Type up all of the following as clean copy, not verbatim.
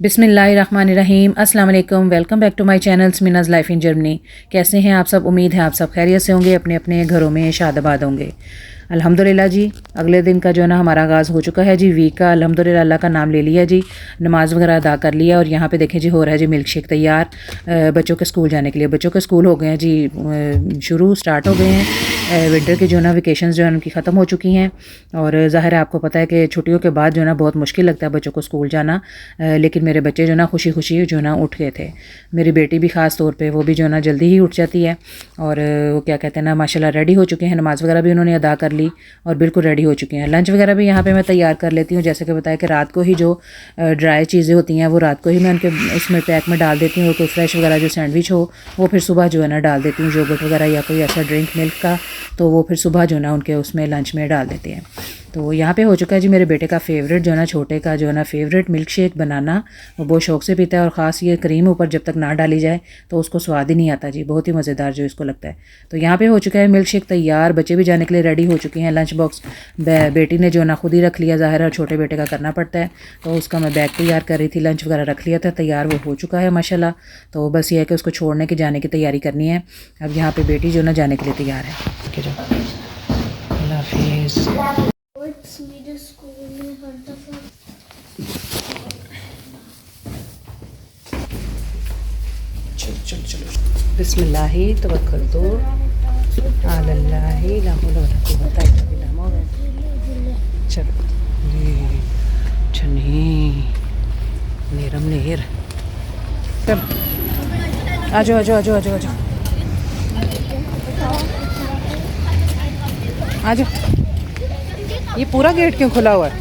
बिस्मिल्लाहिर्रहमानिर्रहीम अस्सलाम वालेकुम। Welcome back to my channel Meena's life in Germany. कैसे हैं आप सब? उम्मीद है आप सब खैरियत से होंगे, अपने अपने घरों में शादाबाद होंगे। अल्हम्दुलिल्लाह जी, अगले दिन का जो है ना हमारा आगाज़ हो चुका है जी वीक का। अल्हम्दुलिल्लाह अल्लाह का नाम ले लिया जी, नमाज़ वगैरह अदा कर लिया और यहाँ पे देखें जी हो रहा है जी मिल्क शेक तैयार बच्चों के स्कूल जाने के लिए। बच्चों के स्कूल हो गए हैं जी, शुरू स्टार्ट हो गए हैं। विंटर की जो है ना वेकेशंस जो है उनकी ख़त्म हो चुकी हैं और ज़ाहिर है आपको पता है कि छुट्टियों के बाद जो है ना बहुत मुश्किल लगता है बच्चों को स्कूल जाना, लेकिन मेरे बच्चे जो है ना खुशी खुशी जो है ना उठ गए थे। मेरी बेटी भी ख़ास तौर पे वो भी जो है ना जल्दी ही उठ जाती है और वो क्या कहते हैं ना माशाल्लाह रेडी हो चुके हैं, नमाज़ वगैरह भी उन्होंने अदा कर ली और बिल्कुल रेडी हो चुके हैं। लंच वगैरह भी यहाँ पे मैं तैयार कर लेती हूँ, जैसे कि बताया कि रात को ही जो ड्राई चीज़ें होती हैं वो रात को ही मैं उनके उसमें पैक में डाल देती हूँ और कोई फ्रेश वगैरह जो सैंडविच हो वो फिर सुबह जो है ना डाल देती हूँ, योगर्ट वगैरह या कोई ऐसा ड्रिंक मिल्क का, तो वो फिर सुबह जो है ना उनके उसमें लंच में डाल देते हैं। तो यहाँ पे हो चुका है जी मेरे बेटे का फ़ेवरेट जो है ना छोटे का जो है ना फ़ेवरेट मिल्क शेक बनाना, वो बहुत शौक़ से पीता है और ख़ास ये क्रीम ऊपर जब तक ना डाली जाए तो उसको स्वाद ही नहीं आता जी, बहुत ही मज़ेदार जो इसको लगता है। तो यहाँ पे हो चुका है मिल्क शेक तैयार, बच्चे भी जाने के लिए रेडी हो चुके हैं। लंच बॉक्स बेटी ने जो है ना खुद ही रख लिया, ज़ाहिर है छोटे बेटे का करना पड़ता है, तो उसका मैं बैग तैयार कर रही थी। लंच वगैरह रख लिया था तैयार, वो हो चुका है माशाल्लाह। तो बस ये है कि उसको छोड़ने के जाने की तैयारी करनी है। अब यहाँ पर बेटी जो ना जाने के लिए तैयार है। ठीक है, अल्लाह हाफिज़। मेरे स्कूल में हर दफा चलो चलो बिस्मिल्लाहि तवक्कलतु अल्लाहि ला हौला वला कुव्वता इल्ला बिल्लाह। चलो ये छन्नी नेरम नेर आ जाओ आ जाओ आ जाओ आ जाओ आ जाओ। ये पूरा गेट क्यों खुला हुआ है?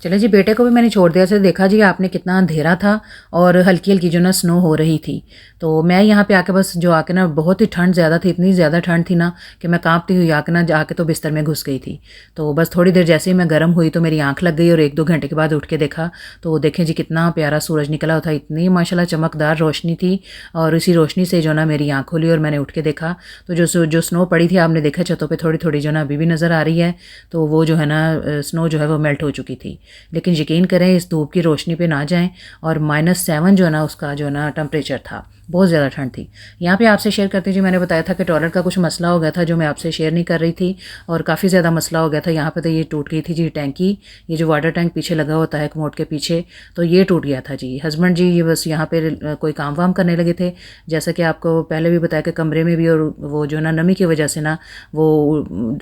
चले जी, बेटे को भी मैंने छोड़ दिया से देखा जी आपने कितना अंधेरा था और हल्की हल्की जो ना स्नो हो रही थी। तो मैं यहाँ पे आके बस जो आके ना बहुत ही ठंड ज़्यादा थी, इतनी ज़्यादा ठंड थी ना कि मैं कांपती हुई आके ना जाके तो बिस्तर में घुस गई थी। तो बस थोड़ी देर जैसे ही मैं गर्म हुई तो मेरी आंख लग गई और 1-2 घंटे के बाद उठ के देखा तो देखें जी कितना प्यारा सूरज निकला हुआ था, इतनी माशाल्लाह चमकदार रोशनी थी और इसी रोशनी से जो ना मेरी आँख खुली और मैंने उठ के देखा तो जो स्नो पड़ी थी आपने देखा छतों पर थोड़ी थोड़ी जो ना अभी भी नज़र आ रही है, तो वो जो है ना स्नो जो है वो मेल्ट हो चुकी थी। लेकिन यकीन करें इस धूप की रोशनी पे ना जाएं और -7 जो है ना उसका जो है ना टेम्परेचर था, बहुत ज़्यादा ठंड थी। यहाँ पे आपसे शेयर करती जी मैंने बताया था कि टॉयलेट का कुछ मसला हो गया था जो मैं आपसे शेयर नहीं कर रही थी और काफ़ी ज़्यादा मसला हो गया था। यहाँ पे तो ये टूट गई थी जी टैंकी, ये जो वाटर टैंक पीछे लगा होता है कमोड के पीछे, तो ये टूट गया था जी। हस्बैंड जी ये बस यहाँ पे कोई काम वाम करने लगे थे, जैसा कि आपको पहले भी बताया कि कमरे में भी और वो जो ना नमी की वजह से ना वो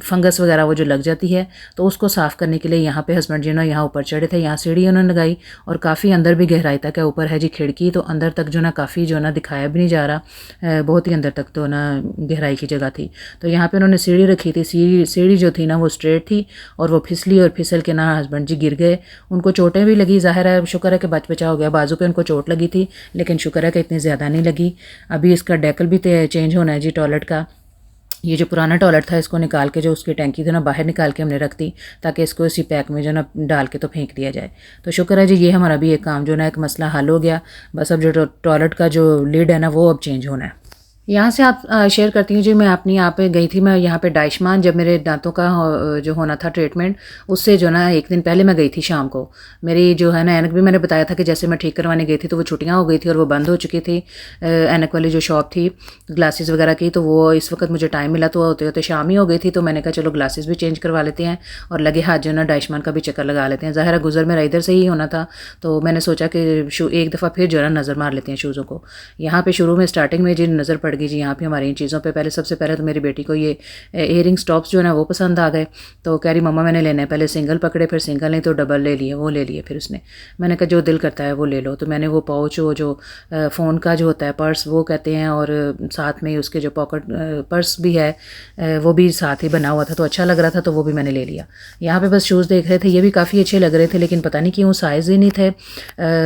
फंगस वगैरह वो जो लग जाती है, तो उसको साफ़ करने के लिए यहाँ पे हस्बैंड जी ना यहाँ ऊपर चढ़े थे। यहाँ सीढ़ी उन्होंने लगाई और काफ़ी अंदर भी गहराई तक है, ऊपर है जी खिड़की, तो अंदर तक जो ना काफ़ी जो ना दिखाया भी नहीं जा रहा, बहुत ही अंदर तक तो ना गहराई की जगह थी। तो यहाँ पे उन्होंने सीढ़ी रखी थी, सीढ़ी जो थी ना वो स्ट्रेट थी और वो फिसली और फिसल के ना हस्बैंड जी गिर गए। उनको चोटें भी लगी, ज़ाहिर है शुक्र है कि बच बचा हो गया, बाजू पे उनको चोट लगी थी लेकिन शुक्र है कि इतनी ज़्यादा नहीं लगी। अभी इसका डेकल भी चेंज होना है जी टॉयलेट का। ये जो पुराना टॉयलेट था इसको निकाल के जो उसकी टैंकी थी ना बाहर निकाल के हमने रख दी ताकि इसको इसी पैक में जो ना डाल के तो फेंक दिया जाए। तो शुक्र है जी ये हमारा भी एक काम जो ना एक मसला हल हो गया। बस अब जो टॉयलेट का जो लिड है ना वो अब चेंज होना है। यहाँ से आप शेयर करती हूँ जी, मैं अपनी यहाँ पे गई थी, मैं यहाँ पे डाइशमान जब मेरे दांतों का जो होना था ट्रीटमेंट, उससे जो ना 1 दिन पहले मैं गई थी शाम को। मेरी जो है ना ऐनक भी मैंने बताया था कि जैसे मैं ठीक करवाने गई थी तो वो छुट्टियाँ हो गई थी और वो बंद हो चुकी थी ऐनक वाली जो शॉप थी ग्लासेस वगैरह की, तो वो इस वक्त मुझे टाइम मिला तो होते होते शाम ही हो गई थी। तो मैंने कहा चलो ग्लासेस भी चेंज करवा लेते हैं और लगे हाथ जो ना डाइशमान का भी चक्कर लगा लेते हैं। ज़ाहिर गुजर मेरा इधर से ही होना था तो मैंने सोचा कि एक दफ़ा फिर जो है ना नज़र मार लेते हैं शूज़ों को। यहाँ पर शुरू में स्टार्टिंग में जी नज़र पड़ गई जी यहाँ पर हमारी चीज़ों पे। पहले सबसे पहले तो मेरी बेटी को ये इयरिंग स्टॉप्स जो है ना वो पसंद आ गए, तो कह रही मम्मा मैंने लेना है। पहले सिंगल पकड़े, फिर सिंगल नहीं तो डबल ले लिए, वो ले लिए फिर उसने। मैंने कहा जो दिल करता है वो ले लो। तो मैंने वो पाउच वो जो फ़ोन का जो होता है पर्स वो कहते हैं और साथ में उसके जो पॉकेट पर्स भी है वो भी साथ ही बना हुआ था, तो अच्छा लग रहा था तो वो भी मैंने ले लिया। यहाँ पर बस शूज़ देख रहे थे, ये भी काफ़ी अच्छे लग रहे थे लेकिन पता नहीं क्यों साइज़ ही नहीं थे।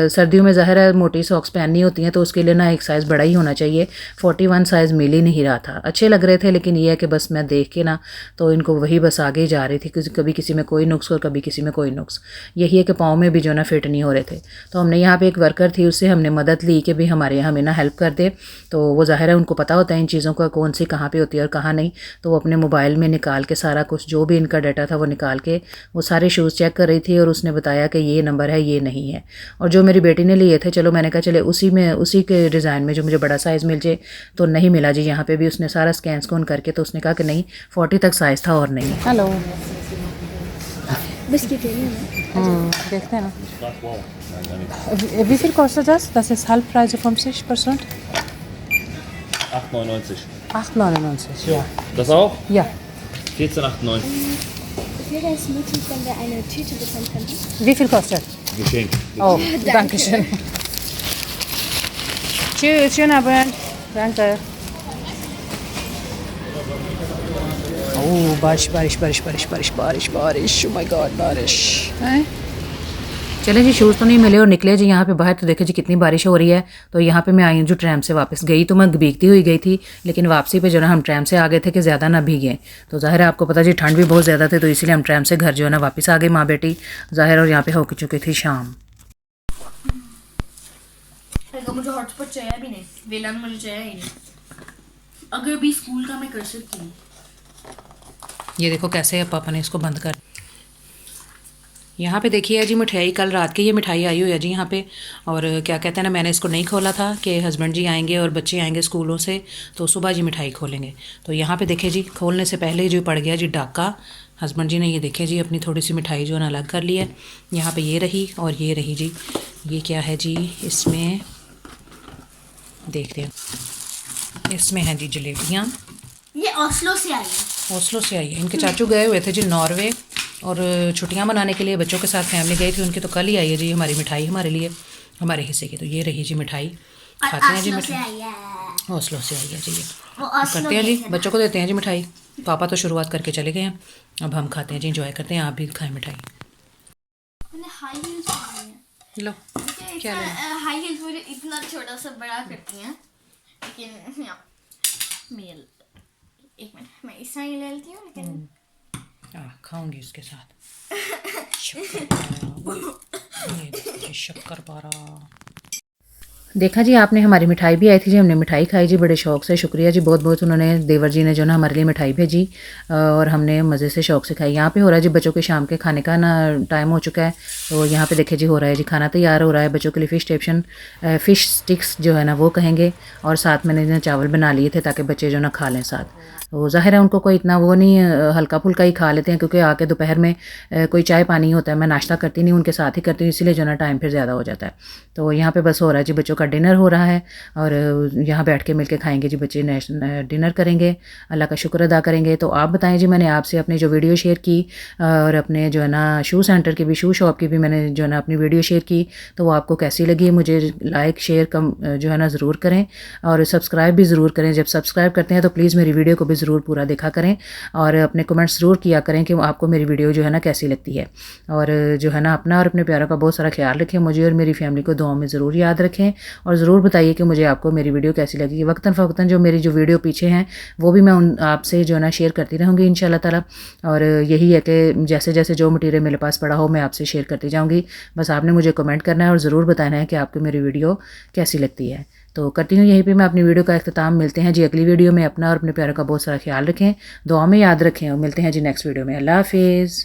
सर्दियों में ज़ाहिर है मोटी सॉक्स पहननी होती हैं तो उसके लिए ना एक साइज़ बड़ा ही होना चाहिए। 41 वन साइज़ मिल ही नहीं रहा था। अच्छे लग रहे थे लेकिन ये है कि बस मैं देख के ना तो इनको वही बस आगे जा रही थी, कभी किसी में कोई नुक्स और कभी किसी में कोई नुक्स। यही है कि पाँव में भी जो ना फिट नहीं हो रहे थे। तो हमने यहाँ पे एक वर्कर थी, उससे हमने मदद ली कि भाई हमारे हमें ना हेल्प कर दे। तो वो ज़ाहिर है उनको पता होता है इन चीज़ों का कौन सी कहाँ पे होती है और कहाँ नहीं। तो वो अपने मोबाइल में निकाल के सारा कुछ जो भी इनका डाटा था वो निकाल के वो सारे शूज़ चेक कर रही थी और उसने बताया कि ये नंबर है, ये नहीं है। और जो मेरी बेटी ने लिए थे, चलो मैंने कहा चले उसी के डिज़ाइन में जो मुझे बड़ा साइज़ मिल जाए, तो नहीं मिला जी। यहाँ पे भी उसने सारा स्कैन स्कून करके तो उसने कहा कि नहीं 40 तक साइज़ था और नहीं। हेलो, बिस्किट देखते हैं ना। Wie viel kostet das? Das ist Halbpreise 50%? 8,99. 8,99, ja. Das auch? Ja. 14,98. Wäre es möglich, wenn wir eine Tüte bekommen könnten? Wie viel kostet? Geschenk. Oh, danke schön. Tschüss, schönen Abend. Danke. Oh, बारिश। Oh my God, बारिश। हैं? चले जी, shoes तो नहीं मिले और निकले जी यहाँ पे बाहर। तो देखे जी कितनी बारिश हो रही है। तो यहाँ पे मैं आई हूँ जो ट्रैम से वापस गई, तो मैं भीगती हुई गई थी, लेकिन वापसी पे जो ना हम ट्रैम से आ गए थे कि ज़्यादा ना भीगे। तो ज़ाहिर है आपको पता जी ठंड भी बहुत ज़्यादा थी, तो इसीलिए हम ट्रैम से घर जो है ना वापस आ गए माँ बेटी ज़ाहिर। और यहाँ पे हो चुकी थी शाम। मुझे हॉटस्पॉट चाहिए भी नहीं, वेलन मुझे चाहिए ही नहीं। अगर भी स्कूल का मैं कर सकती हूँ। ये देखो कैसे पापा ने इसको बंद कर। यहाँ पे देखिए जी मिठाई, कल रात की ये मिठाई आई हुई है जी यहाँ पे। और क्या कहते हैं ना, मैंने इसको नहीं खोला था कि हस्बैंड जी आएंगे और बच्चे आएंगे स्कूलों से तो सुबह जी मिठाई खोलेंगे। तो यहाँ पे देखिए जी खोलने से पहले ही जो पड़ गया जी डाका। हस्बैंड जी ने ये देखे जी अपनी थोड़ी सी मिठाई जो है ना अलग कर ली है। यहाँ पे ये रही और ये रही जी। ये क्या है जी, इसमें देखते हैं, इसमें है जी जलेबियाँ। ये ओस्लो से आई है। ओस्लो से आई है। इनके चाचू गए हुए थे जी नॉर्वे और छुट्टियां मनाने के लिए बच्चों के साथ फैमिली गई थी उनकी। तो कल ही आई है जी हमारी मिठाई हमारे लिए, हमारे हिस्से की। तो ये रही जी मिठाई, खाते हैं जी मिठाई। ओस्लो से आई है जी। ये करते हैं जी, बच्चों को देते हैं जी मिठाई। पापा तो शुरुआत करके चले गए हैं, अब हम खाते हैं जी, इंजॉय करते हैं। आप भी खाएं मिठाई। मैंने हाई हील्स पहनी है। लो क्या लेना? हाई हील्स मुझे इतना छोटा सा बड़ा करती हैं, लेकिन मेल एक मिनट मैं इस तरह ही ले लेती हूँ, लेकिन खाऊंगी इसके साथ शक्कर पारा। देखा जी आपने, हमारी मिठाई भी आई थी जी, हमने मिठाई खाई जी बड़े शौक़ से। शुक्रिया जी बहुत बहुत, उन्होंने देवर जी ने जो ना हमारे लिए मिठाई भेजी और हमने मज़े से शौक़ से खाई। यहाँ पे हो रहा है जी बच्चों के शाम के खाने का ना टाइम हो चुका है। तो यहाँ पे देखिए जी हो रहा है जी खाना तैयार हो रहा है बच्चों के लिए। फ़िश स्टिक्स जो है ना वो कहेंगे, और साथ मैंने चावल बना लिए थे ताकि बच्चे जो ना खा लें साथ। तो ज़ाहिर है उनको कोई इतना वो नहीं, हल्का फुल्का ही खा लेते हैं, क्योंकि आके दोपहर में कोई चाय पानी होता है। मैं नाश्ता करती नहीं, उनके साथ ही करती हूँ, इसीलिए जो ना टाइम फिर ज़्यादा हो जाता है। तो यहाँ पे बस हो रहा है जी बच्चों का डिनर हो रहा है और यहाँ बैठ के मिलके खाएंगे जी बच्चे, डिनर करेंगे, अल्लाह का शुक्र अदा करेंगे। तो आप बताएं जी, मैंने आपसे अपनी जो वीडियो शेयर की और अपने जो है ना शू सेंटर की भी, शू शॉप की भी मैंने जो है ना अपनी वीडियो शेयर की, तो वो आपको कैसी लगी मुझे लाइक शेयर कम जो है ना ज़रूर करें और सब्सक्राइब भी ज़रूर करें। जब सब्सक्राइब करते हैं तो प्लीज़ मेरी वीडियो को भी ज़रूर पूरा देखा करें और अपने कमेंट्स ज़रूर किया करें कि आपको मेरी वीडियो जो है ना कैसी लगती है। और जो है ना अपना और अपने प्यारों का बहुत सारा ख्याल रखें, मुझे और मेरी फैमिली को दुआओं में ज़रूर याद रखें और ज़रूर बताइए कि मुझे आपको मेरी वीडियो कैसी लगी। वक्तन फ़वक्तन जो मेरी जो वीडियो पीछे हैं वो भी मैं आपसे जो है ना शेयर करती रहूँगी इंशाल्लाह ताला। और यही है कि जैसे जैसे जो मटीरियल मेरे पास पड़ा हो मैं आपसे शेयर करती जाऊँगी। बस आपने मुझे कमेंट करना है और ज़रूर बताना है कि आपको मेरी वीडियो कैसी लगती है। तो करती हूँ यहीं पे मैं अपनी वीडियो का इख्तिताम। मिलते हैं जी अगली वीडियो में। अपना और अपने प्यारों का बहुत सारा ख्याल रखें, दुआ में याद रखें और मिलते हैं जी नेक्स्ट वीडियो में। अल्लाह हाफिज़।